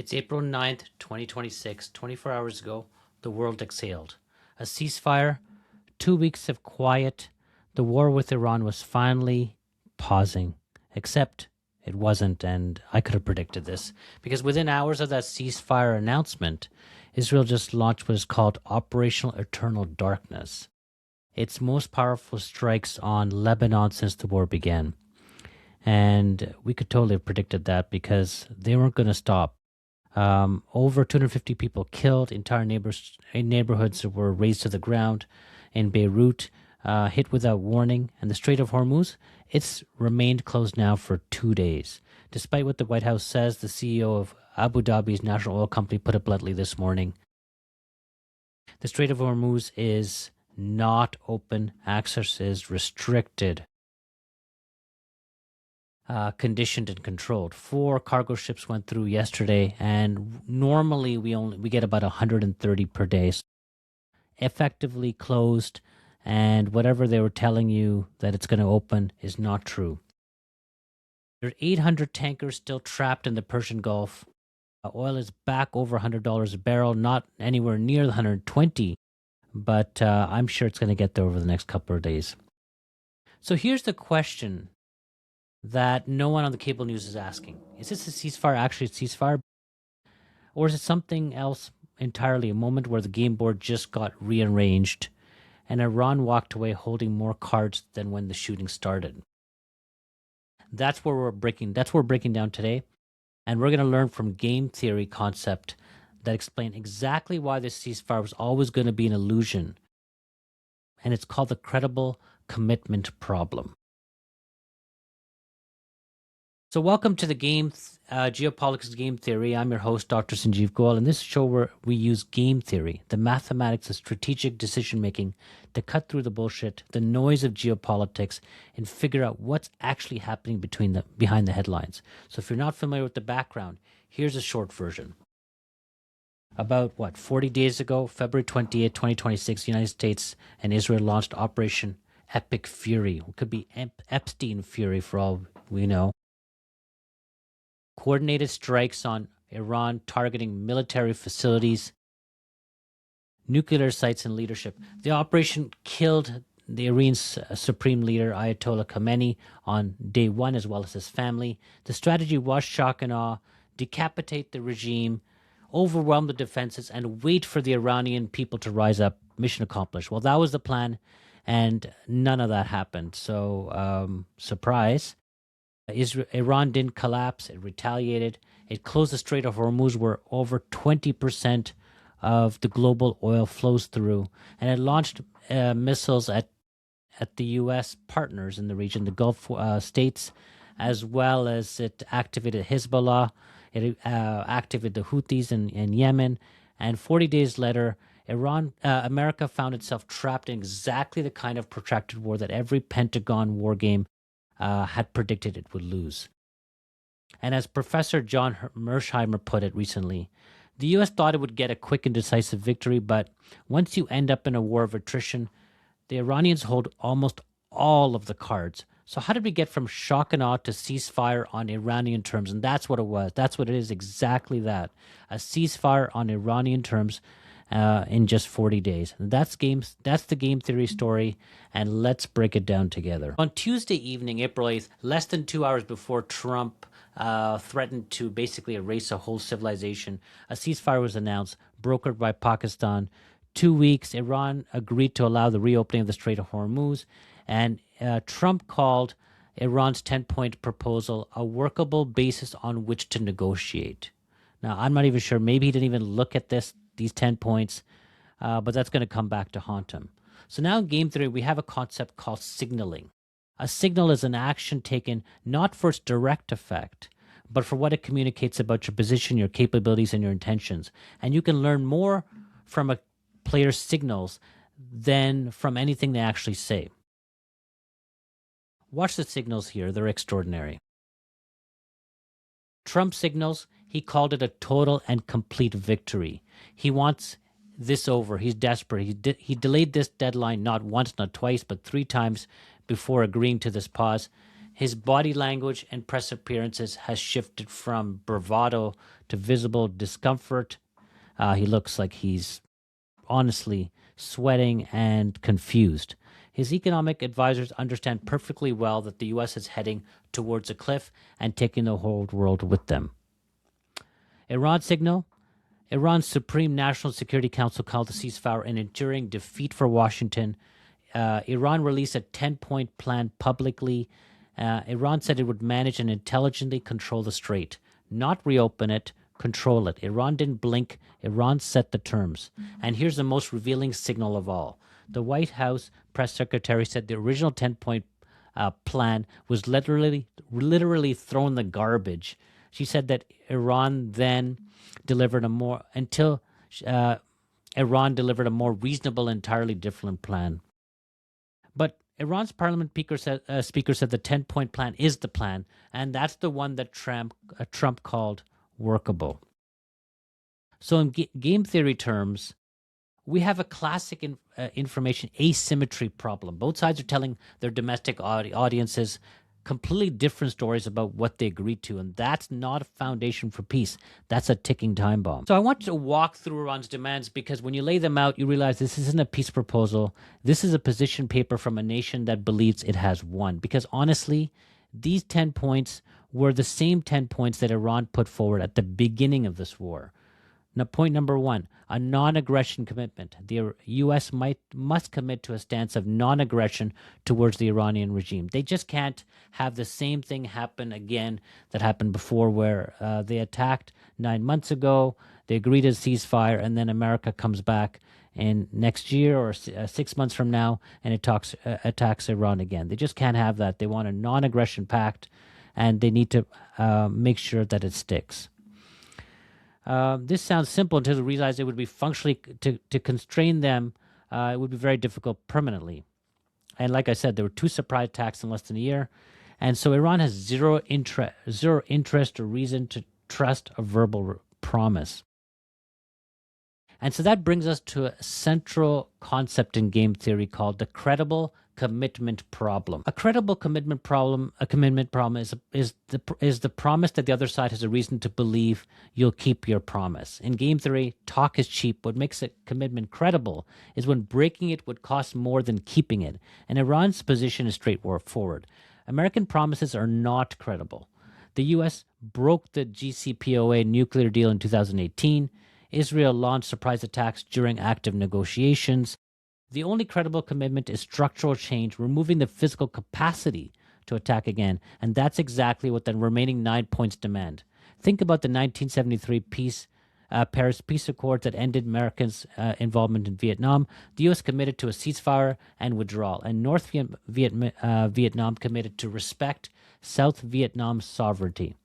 It's April 9th, 2026. 24 hours ago, the world exhaled. A ceasefire, 2 weeks of quiet. The war with Iran was finally pausing. Except it wasn't, and I could have predicted this. Because within hours of that ceasefire announcement, Israel just launched what is called Operational Eternal Darkness. Its most powerful strikes on Lebanon since the war began. And we could totally have predicted that because they weren't going to stop. Over 250 people killed, entire neighborhoods were razed to the ground in Beirut, hit without warning. And the Strait of Hormuz, it's remained closed now for 2 days. Despite what the White House says, the CEO of Abu Dhabi's national oil company put it bluntly this morning. The Strait of Hormuz is not open. Access is restricted. Conditioned and controlled. 4 cargo ships went through yesterday, and normally we get about 130 per day. So effectively closed, and whatever they were telling you that it's going to open is not true. There are 800 tankers still trapped in the Persian Gulf. Oil is back over $100 a barrel, not anywhere near the 120, but I'm sure it's going to get there over the next couple of days. So here's the question that no one on the cable news is asking. Is this a ceasefire actually a ceasefire? Or is it something else entirely, a moment where the game board just got rearranged and Iran walked away holding more cards than when the shooting started? That's where we're breaking down today. And we're going to learn from game theory concept that explain exactly why this ceasefire was always going to be an illusion. And it's called the credible commitment problem. So welcome to the Geopolitics Game Theory. I'm your host, Dr. Sanjeev Goel. In this show, where we use game theory, the mathematics of strategic decision-making, to cut through the bullshit, the noise of geopolitics, and figure out what's actually happening behind the headlines. So if you're not familiar with the background, here's a short version. About, 40 days ago, February 28, 2026, the United States and Israel launched Operation Epic Fury. It could be Epstein Fury for all we know. Coordinated strikes on Iran targeting military facilities, nuclear sites, and leadership. The operation killed the Iran's supreme leader, Ayatollah Khamenei, on day one, as well as his family. The strategy was shock and awe, decapitate the regime, overwhelm the defenses, and wait for the Iranian people to rise up. Mission accomplished. Well, that was the plan, and none of that happened. So, surprise. Iran didn't collapse. It retaliated. It closed the Strait of Hormuz, where over 20% of the global oil flows through. And it launched missiles at the U.S. partners in the region, the Gulf states, as well as it activated Hezbollah. It activated the Houthis in Yemen. And 40 days later, America found itself trapped in exactly the kind of protracted war that every Pentagon war game had predicted it would lose. And as Professor John Mersheimer put it recently, the U.S. thought it would get a quick and decisive victory, but once you end up in a war of attrition, the Iranians hold almost all of the cards. So how did we get from shock and awe to ceasefire on Iranian terms? And that's what it was. That's what it is, exactly that. A ceasefire on Iranian terms in just 40 days. And that's the game theory story, and let's break it down together. On Tuesday evening, April 8th, less than 2 hours before Trump threatened to basically erase a whole civilization, a ceasefire was announced, brokered by Pakistan. 2 weeks, Iran agreed to allow the reopening of the Strait of Hormuz, and Trump called Iran's 10-point proposal a workable basis on which to negotiate. Now, I'm not even sure. Maybe he didn't even look at these 10 points, but that's going to come back to haunt him. So now in game theory, we have a concept called signaling. A signal is an action taken not for its direct effect, but for what it communicates about your position, your capabilities, and your intentions. And you can learn more from a player's signals than from anything they actually say. Watch the signals here. They're extraordinary. Trump signals, he called it a total and complete victory. He wants this over. He's desperate. He delayed this deadline not once, not twice, but 3 times before agreeing to this pause. His body language and press appearances has shifted from bravado to visible discomfort. He looks like he's honestly sweating and confused. His economic advisors understand perfectly well that the U.S. is heading towards a cliff and taking the whole world with them. Iran signal. Iran's Supreme National Security Council called the ceasefire an enduring defeat for Washington. Iran released a 10-point plan publicly. Iran said it would manage and intelligently control the strait, not reopen it, control it. Iran didn't blink. Iran set the terms. And here's the most revealing signal of all. The White House press secretary said the original 10-point plan was literally thrown in the garbage. She said that Iran then delivered a more reasonable, entirely different plan. But Iran's parliament speaker said the 10-point plan is the plan, and that's the one that Trump called workable. So in game theory terms, we have a classic information asymmetry problem. Both sides are telling their domestic audiences completely different stories about what they agreed to, and that's not a foundation for peace. That's a ticking time bomb. So I want to walk through Iran's demands because when you lay them out, you realize this isn't a peace proposal. This is a position paper from a nation that believes it has won. Because honestly, these 10 points were the same 10 points that Iran put forward at the beginning of this war. Now, point number one, a non-aggression commitment. The U.S. must commit to a stance of non-aggression towards the Iranian regime. They just can't have the same thing happen again that happened before, where they attacked 9 months ago, they agreed to a ceasefire, and then America comes back in next year or 6 months from now and it attacks Iran again. They just can't have that. They want a non-aggression pact, and they need to make sure that it sticks. This sounds simple until you realize it would be functionally, to constrain them, it would be very difficult permanently. And like I said, there were 2 surprise attacks in less than a year. And so Iran has zero interest or reason to trust a verbal promise. And so that brings us to a central concept in game theory called the credible commitment problem. A credible commitment problem is the promise that the other side has a reason to believe you'll keep your promise. In game theory, talk is cheap. What makes a commitment credible is when breaking it would cost more than keeping it. And Iran's position is straightforward. American promises are not credible. The U.S. broke the JCPOA nuclear deal in 2018. Israel launched surprise attacks during active negotiations. The only credible commitment is structural change, removing the physical capacity to attack again. And that's exactly what the remaining 9 points demand. Think about the 1973 Paris Peace Accords that ended Americans' involvement in Vietnam. The U.S. committed to a ceasefire and withdrawal, and North Vietnam committed to respect South Vietnam's sovereignty.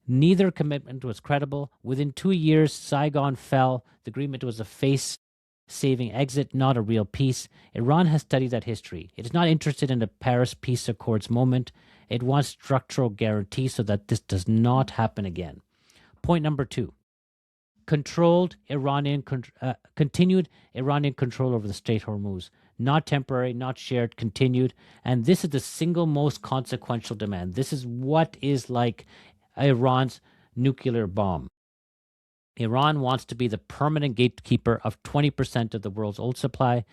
Neither commitment was credible. Within 2 years, Saigon fell. The agreement was a face-saving exit, not a real peace. Iran has studied that history. It is not interested in the Paris Peace Accords moment. It wants structural guarantees so that this does not happen again. Point number 2. Continued Iranian control over the Strait of Hormuz. Not temporary, not shared, continued. And this is the single most consequential demand. This is what is like Iran's nuclear bomb. Iran wants to be the permanent gatekeeper of 20% of the world's oil supply,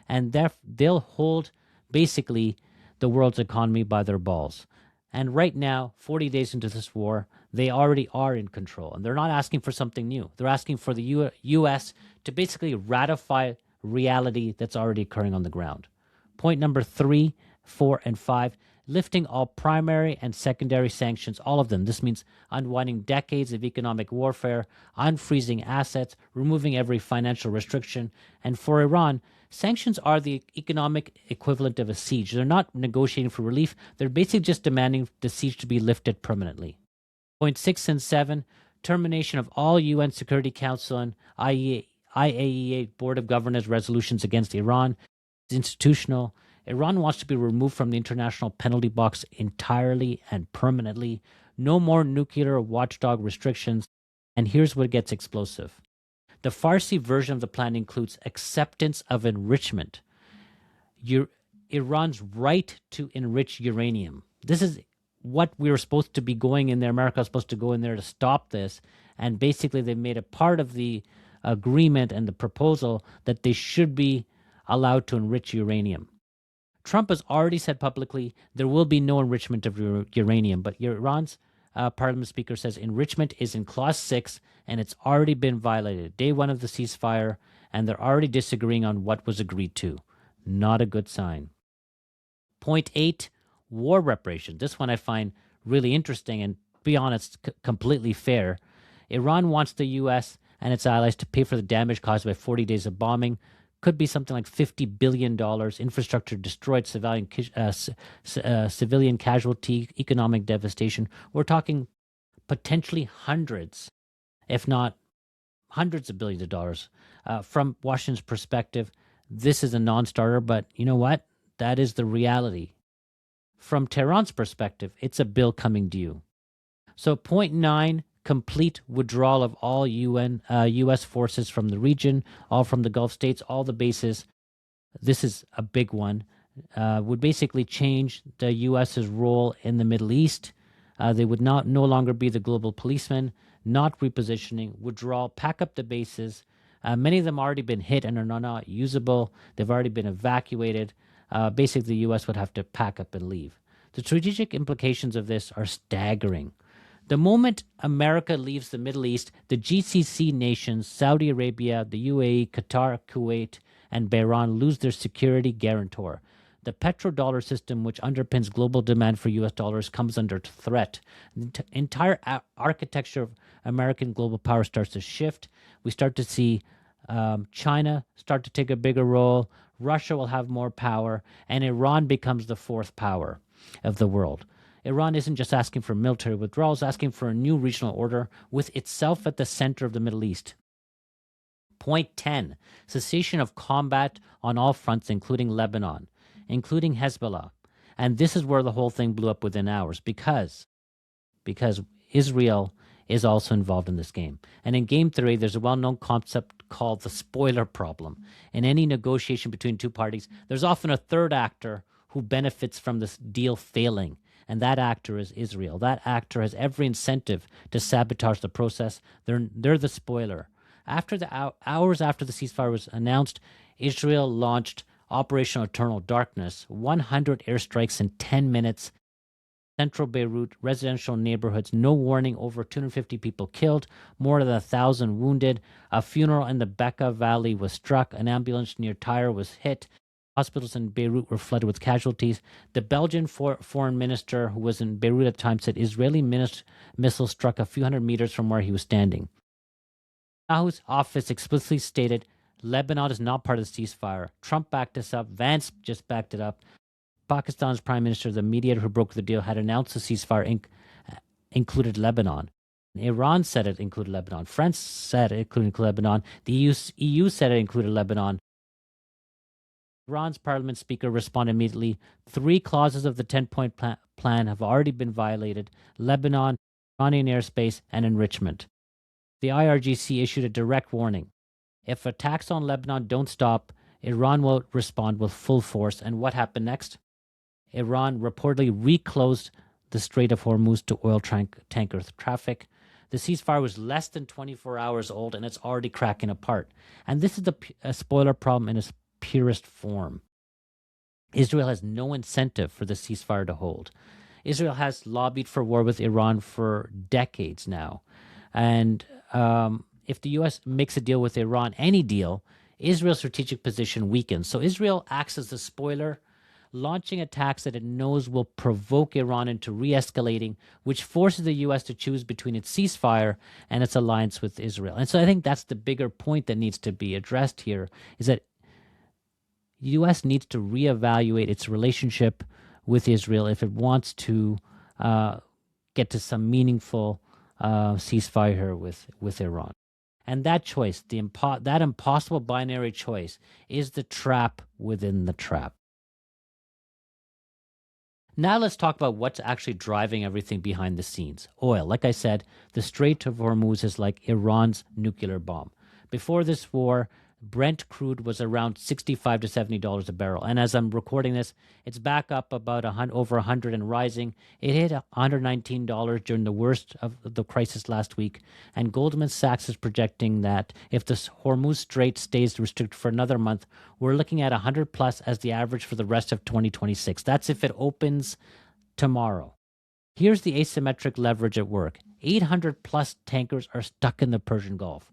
and they'll hold basically the world's economy by their balls. And right now, 40 days into this war, they already are in control, and they're not asking for something new. They're asking for the U.S. to basically ratify reality that's already occurring on the ground. Point number 3, 4, and 5. Lifting all primary and secondary sanctions, all of them. This means unwinding decades of economic warfare, unfreezing assets, removing every financial restriction. And for Iran, sanctions are the economic equivalent of a siege. They're not negotiating for relief. They're basically just demanding the siege to be lifted permanently. Point 6 and 7, termination of all UN Security Council and IAEA Board of Governors resolutions against Iran. It's institutional. Iran wants to be removed from the international penalty box entirely and permanently. No more nuclear watchdog restrictions. And here's what gets explosive. The Farsi version of the plan includes acceptance of enrichment. Iran's right to enrich uranium. This is what we were supposed to be going in there. America was supposed to go in there to stop this. And basically, they made a part of the agreement and the proposal that they should be allowed to enrich uranium. Trump has already said publicly there will be no enrichment of uranium, but Iran's parliament speaker says enrichment is in clause 6 and it's already been violated. Day one of the ceasefire, and they're already disagreeing on what was agreed to. Not a good sign. Point 8, war reparations. This one I find really interesting and, to be honest, completely fair. Iran wants the U.S. and its allies to pay for the damage caused by 40 days of bombing. Could be something like $50 billion, infrastructure destroyed, civilian casualty, economic devastation. We're talking potentially hundreds, if not hundreds of billions of dollars. From Washington's perspective, this is a non-starter, but you know what? That is the reality. From Tehran's perspective, it's a bill coming due. So point 9, complete withdrawal of all U.S. forces from the region, all from the Gulf states, all the bases. This is a big one. Would basically change the U.S.'s role in the Middle East. They would no longer be the global policeman, not repositioning, withdrawal, pack up the bases. Many of them already been hit and are not usable. They've already been evacuated. Basically, the U.S. would have to pack up and leave. The strategic implications of this are staggering. The moment America leaves the Middle East, the GCC nations, Saudi Arabia, the UAE, Qatar, Kuwait, and Bahrain lose their security guarantor. The petrodollar system, which underpins global demand for U.S. dollars, comes under threat. The entire architecture of American global power starts to shift. We start to see China start to take a bigger role. Russia will have more power, and Iran becomes the fourth power of the world. Iran isn't just asking for military withdrawal, it's asking for a new regional order with itself at the center of the Middle East. Point 10, cessation of combat on all fronts, including Lebanon, including Hezbollah. And this is where the whole thing blew up within hours because Israel is also involved in this game. And in game theory, there's a well-known concept called the spoiler problem. In any negotiation between two parties, there's often a third actor who benefits from this deal failing. And that actor is Israel. That actor has every incentive to sabotage the process. They're the spoiler. After the hours after the ceasefire was announced, Israel launched Operation Eternal Darkness, 100 airstrikes in 10 minutes. Central Beirut, residential neighborhoods, no warning, over 250 people killed, more than 1,000 wounded. A funeral in the Bekaa Valley was struck. An ambulance near Tyre was hit. Hospitals in Beirut were flooded with casualties. The Belgian foreign minister, who was in Beirut at the time, said Israeli missiles struck a few hundred meters from where he was standing. Netanyahu's office explicitly stated Lebanon is not part of the ceasefire. Trump backed this up. Vance just backed it up. Pakistan's prime minister, the mediator who broke the deal, had announced the ceasefire included Lebanon. Iran said it included Lebanon. France said it included Lebanon. The EU said it included Lebanon. Iran's parliament speaker responded immediately. 3 clauses of the 10-point plan have already been violated: Lebanon, Iranian airspace, and enrichment. The IRGC issued a direct warning. If attacks on Lebanon don't stop, Iran will respond with full force. And what happened next? Iran reportedly reclosed the Strait of Hormuz to oil tanker traffic. The ceasefire was less than 24 hours old, and it's already cracking apart. And this is a spoiler problem in its purest form. Israel has no incentive for the ceasefire to hold. Israel has lobbied for war with Iran for decades now. And if the U.S. makes a deal with Iran, any deal, Israel's strategic position weakens. So Israel acts as the spoiler, launching attacks that it knows will provoke Iran into re-escalating, which forces the U.S. to choose between its ceasefire and its alliance with Israel. And so I think that's the bigger point that needs to be addressed here, is that the U.S. needs to reevaluate its relationship with Israel if it wants to get to some meaningful ceasefire with Iran. And that choice, that impossible binary choice, is the trap within the trap. Now let's talk about what's actually driving everything behind the scenes. Oil. Like I said, the Strait of Hormuz is like Iran's nuclear bomb. Before this war, Brent crude was around $65 to $70 a barrel. And as I'm recording this, it's back up about over 100 and rising. It hit $119 during the worst of the crisis last week. And Goldman Sachs is projecting that if the Hormuz Strait stays restricted for another month, we're looking at 100 plus as the average for the rest of 2026. That's if it opens tomorrow. Here's the asymmetric leverage at work. 800 plus tankers are stuck in the Persian Gulf.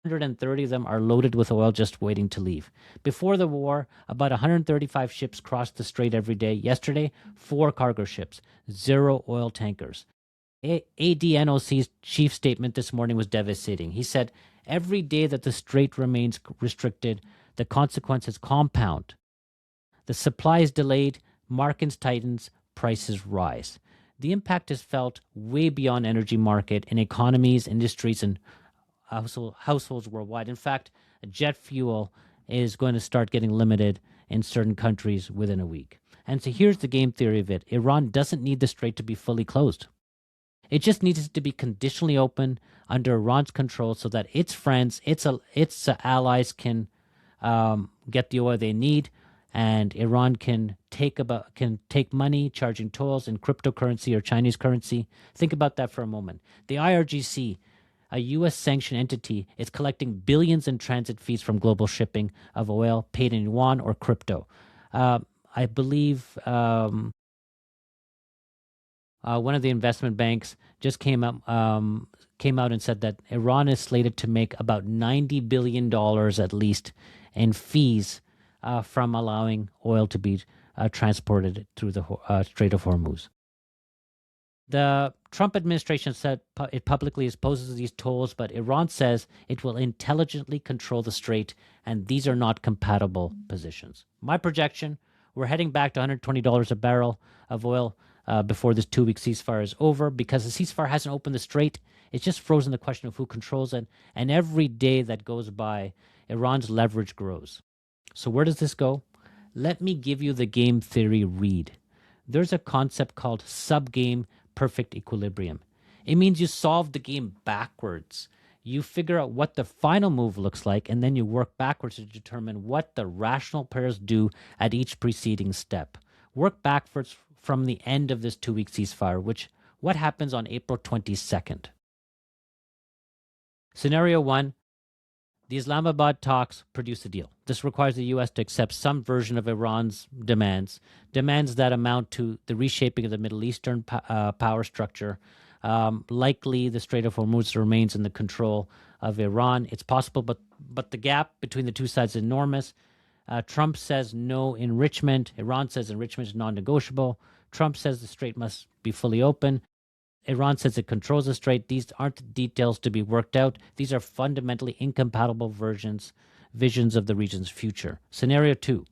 130 of them are loaded with oil just waiting to leave. Before the war, about 135 ships crossed the strait every day. Yesterday, 4 cargo ships, 0 oil tankers. ADNOC's chief statement this morning was devastating. He said, every day that the strait remains restricted, the consequences compound. The supply is delayed, markets tightens, prices rise. The impact is felt way beyond energy market in economies, industries, and households worldwide. In fact, jet fuel is going to start getting limited in certain countries within a week. And so here's the game theory of it. Iran doesn't need the strait to be fully closed. It just needs it to be conditionally open under Iran's control so that its friends, its allies can get the oil they need, and Iran can take money charging tolls in cryptocurrency or Chinese currency. Think about that for a moment. The IRGC, a U.S. sanctioned entity, is collecting billions in transit fees from global shipping of oil paid in yuan or crypto. I believe one of the investment banks just came out and said that Iran is slated to make about $90 billion at least in fees from allowing oil to be transported through the Strait of Hormuz. The Trump administration said it publicly opposes these tolls, but Iran says it will intelligently control the strait, and these are not compatible positions. My projection, we're heading back to $120 a barrel of oil before this 2-week ceasefire is over, because the ceasefire hasn't opened the strait. It's just frozen the question of who controls it, and every day that goes by, Iran's leverage grows. So where does this go? Let me give you the game theory read. There's a concept called subgame perfect equilibrium. It means you solve the game backwards. You figure out what the final move looks like, and then you work backwards to determine what the rational pairs do at each preceding step. Work backwards from the end of this 2-week ceasefire, what happens on April 22nd. Scenario 1, the Islamabad talks produce a deal. This requires the U.S. to accept some version of Iran's demands that amount to the reshaping of the Middle Eastern power structure. Likely, the Strait of Hormuz remains in the control of Iran. It's possible, but the gap between the two sides is enormous. Trump says no enrichment. Iran says enrichment is non-negotiable. Trump says the strait must be fully open. Iran says it controls the strait. These aren't the details to be worked out. These are fundamentally incompatible visions of the region's future. Scenario 2.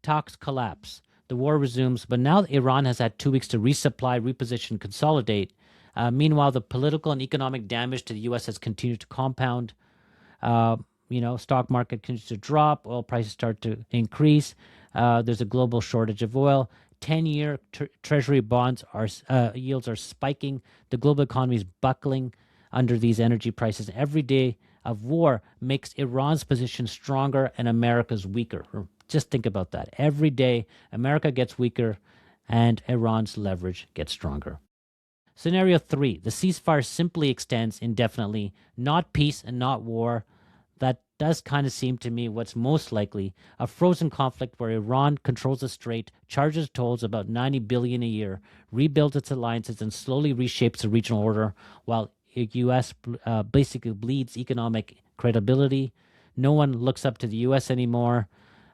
Talks collapse. The war resumes, but now Iran has had 2 weeks to resupply, reposition, consolidate. Meanwhile, the political and economic damage to the U.S. has continued to compound. Stock market continues to drop. Oil prices start to increase. There's a global shortage of oil. 10-year Treasury bonds yields are spiking. The global economy is buckling under these energy prices. Every day of war makes Iran's position stronger and America's weaker. Just think about that. Every day, America gets weaker and Iran's leverage gets stronger. Scenario 3, the ceasefire simply extends indefinitely, not peace and not war. That does kind of seem to me what's most likely, a frozen conflict where Iran controls the strait, charges tolls about $90 billion a year, rebuilds its alliances, and slowly reshapes the regional order while the U.S. basically bleeds economic credibility. No one looks up to the U.S. anymore.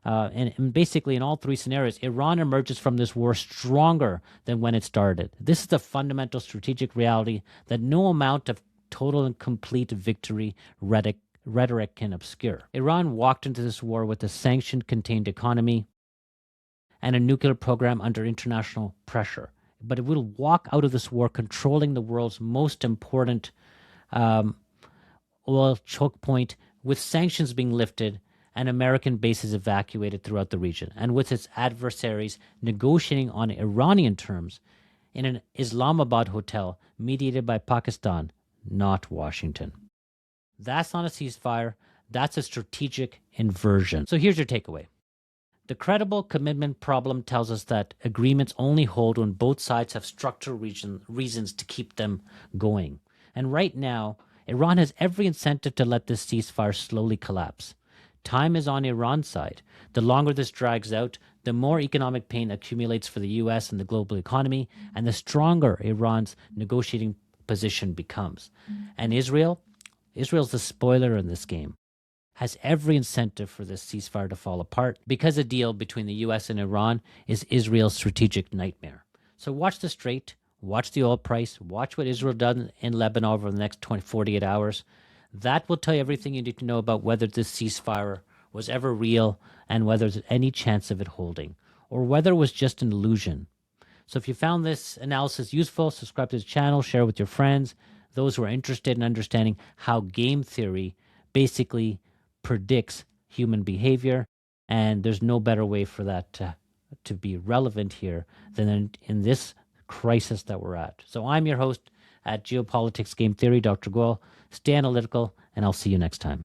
And basically in all 3 scenarios, Iran emerges from this war stronger than when it started. This is the fundamental strategic reality that no amount of total and complete victory rhetoric can obscure. Iran walked into this war with a sanctioned, contained economy and a nuclear program under international pressure. But it will walk out of this war controlling the world's most important oil choke point, with sanctions being lifted and American bases evacuated throughout the region, and with its adversaries negotiating on Iranian terms in an Islamabad hotel mediated by Pakistan, not Washington. That's not a ceasefire. That's a strategic inversion. So here's your takeaway. The credible commitment problem tells us that agreements only hold when both sides have structural reasons to keep them going. And right now, Iran has every incentive to let this ceasefire slowly collapse. Time is on Iran's side. The longer this drags out, the more economic pain accumulates for the U.S. and the global economy, and the stronger Iran's negotiating position becomes. And Israel's the spoiler in this game, has every incentive for this ceasefire to fall apart because a deal between the U.S. and Iran is Israel's strategic nightmare. So watch the Strait, watch the oil price, watch what Israel does in Lebanon over the next 48 hours. That will tell you everything you need to know about whether this ceasefire was ever real and whether there's any chance of it holding, or whether it was just an illusion. So if you found this analysis useful, subscribe to the channel, share with your friends, those who are interested in understanding how game theory basically predicts human behavior, and there's no better way for that to be relevant here than in this crisis that we're at. So I'm your host at Geopolitics Game Theory, Dr. Goel. Stay analytical, and I'll see you next time.